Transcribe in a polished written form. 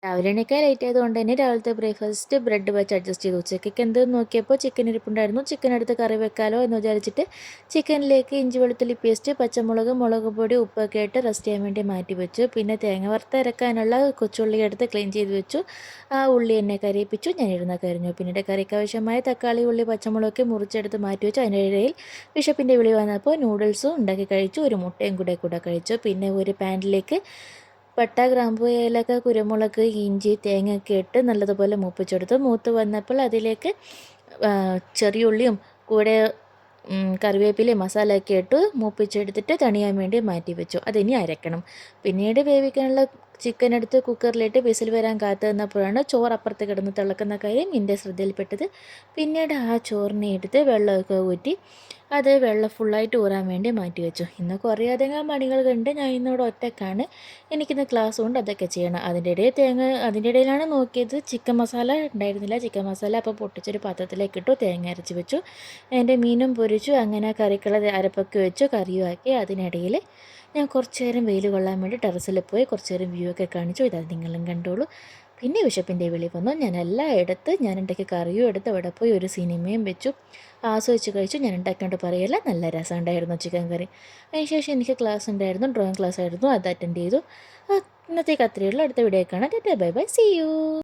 രാവിലെ എണീക്കാൻ ലേറ്റ് ആയതുകൊണ്ട് തന്നെ രാവിലത്തെ ബ്രേക്ക്ഫാസ്റ്റ് ബ്രെഡ് വെച്ച് അഡ്ജസ്റ്റ് ചെയ്തു. ഉച്ചയ്ക്കൊക്കെ എന്തെന്ന് നോക്കിയപ്പോൾ ചിക്കൻ ഇരിപ്പുണ്ടായിരുന്നു. ചിക്കൻ എടുത്ത് കറി വെക്കാലോ എന്ന് വിചാരിച്ചിട്ട് ചിക്കനിലേക്ക് ഇഞ്ചി വെളുത്തുള്ളി പേസ്റ്റ്, പച്ചമുളക്, മുളക് പൊടി, ഉപ്പൊക്കെ ഇട്ട് റെസ്റ്റ് ചെയ്യാൻ വേണ്ടി മാറ്റി വെച്ചു. പിന്നെ തേങ്ങ വറുത്തരക്കാനുള്ള കൊച്ചുള്ളി എടുത്ത് ക്ലീൻ ചെയ്ത് വെച്ചു. ആ ഉള്ളി എന്നെ കരിയിപ്പിച്ചു. ഞാൻ ഇരുന്ന് കരിഞ്ഞു. പിന്നീട് കറിക്ക് ആവശ്യമായ തക്കാളി, ഉള്ളി, പച്ചമുളകൊക്കെ മുറിച്ചെടുത്ത് മാറ്റി വെച്ചു. അതിൻ്റെ ഇടയിൽ വിശപ്പിൻ്റെ വിളി വന്നപ്പോൾ നൂഡിൽസും ഉണ്ടാക്കി കഴിച്ചു. ഒരു മുട്ടയും കൂടെ കഴിച്ചു. പിന്നെ ഒരു പാനിലേക്ക് പട്ട, ഗ്രാമ്പൂ, ഏലക്ക, കുരുമുളക്, ഇഞ്ചി, തേങ്ങയൊക്കെ ഇട്ട് നല്ലതുപോലെ മൂപ്പിച്ചെടുത്തു. മൂത്ത് വന്നപ്പോൾ അതിലേക്ക് ചെറിയുള്ളിയും കൂടെ കറിവേപ്പിലയും മസാലയൊക്കെ ഇട്ട് മൂപ്പിച്ചെടുത്തിട്ട് തണിയാൻ വേണ്ടി മാറ്റി വെച്ചു. അതിനി അരക്കണം. പിന്നീട് വേവിക്കാനുള്ള ചിക്കൻ എടുത്ത് കുക്കറിലിട്ട് വിസിൽ വരാൻ കാത്തു നിന്നപ്പോഴാണ് ചോറ് അപ്പുറത്ത് കിടന്ന് തിളക്കുന്ന കാര്യം എൻ്റെ ശ്രദ്ധയിൽപ്പെട്ടത്. പിന്നീട് ആ ചോറിനെ എടുത്ത് വെള്ളമൊക്കെ ഊറ്റി അത് വെള്ളം ഫുള്ളായിട്ട് ഊറാൻ വേണ്ടി മാറ്റി വെച്ചു. ഇന്ന് കുറേയധികം പണികൾ കണ്ട് ഞാൻ ഇന്നിവിടെ ഒറ്റക്കാണ്. എനിക്കിന്ന് ക്ലാസ് കൊണ്ട് അതൊക്കെ ചെയ്യണം. അതിൻ്റെ ഇടയിലാണ് നോക്കിയത് ചിക്കൻ മസാല ഉണ്ടായിരുന്നില്ല. ചിക്കൻ മസാല അപ്പോൾ പൊട്ടിച്ചൊരു പാത്രത്തിലേക്ക് ഇട്ടു. തേങ്ങ അരച്ച് വെച്ചു. എൻ്റെ മീനും പൊരിച്ചു. അങ്ങനെ കറിക്കുള്ള അരപ്പൊക്കെ വെച്ചു. കറിയും ആക്കി. അതിനിടയിൽ ഞാൻ കുറച്ച് നേരം വെയിൽ കൊള്ളാൻ വേണ്ടി ടെറസിൽ പോയി കുറച്ച് നേരം വ്യൂ ഒക്കെ കാണിച്ചു. ഇതാ നിങ്ങളും കണ്ടോളൂ. പിന്നെ വിശപ്പിൻ്റെ വിളി വന്നു. ഞാൻ ഉണ്ടാക്കിയ കറിയും എടുത്ത് അവിടെ പോയി ഒരു സിനിമയും വെച്ചു ആസ്വദിച്ച് കഴിച്ചു. ഞാൻ ഉണ്ടാക്കിയോണ്ട് പറയല്ല, നല്ല രസമുണ്ടായിരുന്നു ചിക്കൻ കറി. അതിനുശേഷം എനിക്ക് ക്ലാസ് ഉണ്ടായിരുന്നു, ഡ്രോയിങ് ക്ലാസ് ആയിരുന്നു, അത് അറ്റൻഡ് ചെയ്തു. ഇന്നത്തേക്ക് അത്രയേ ഉള്ളൂ. അടുത്ത വീഡിയോ കാണാം. Bye bye, see U.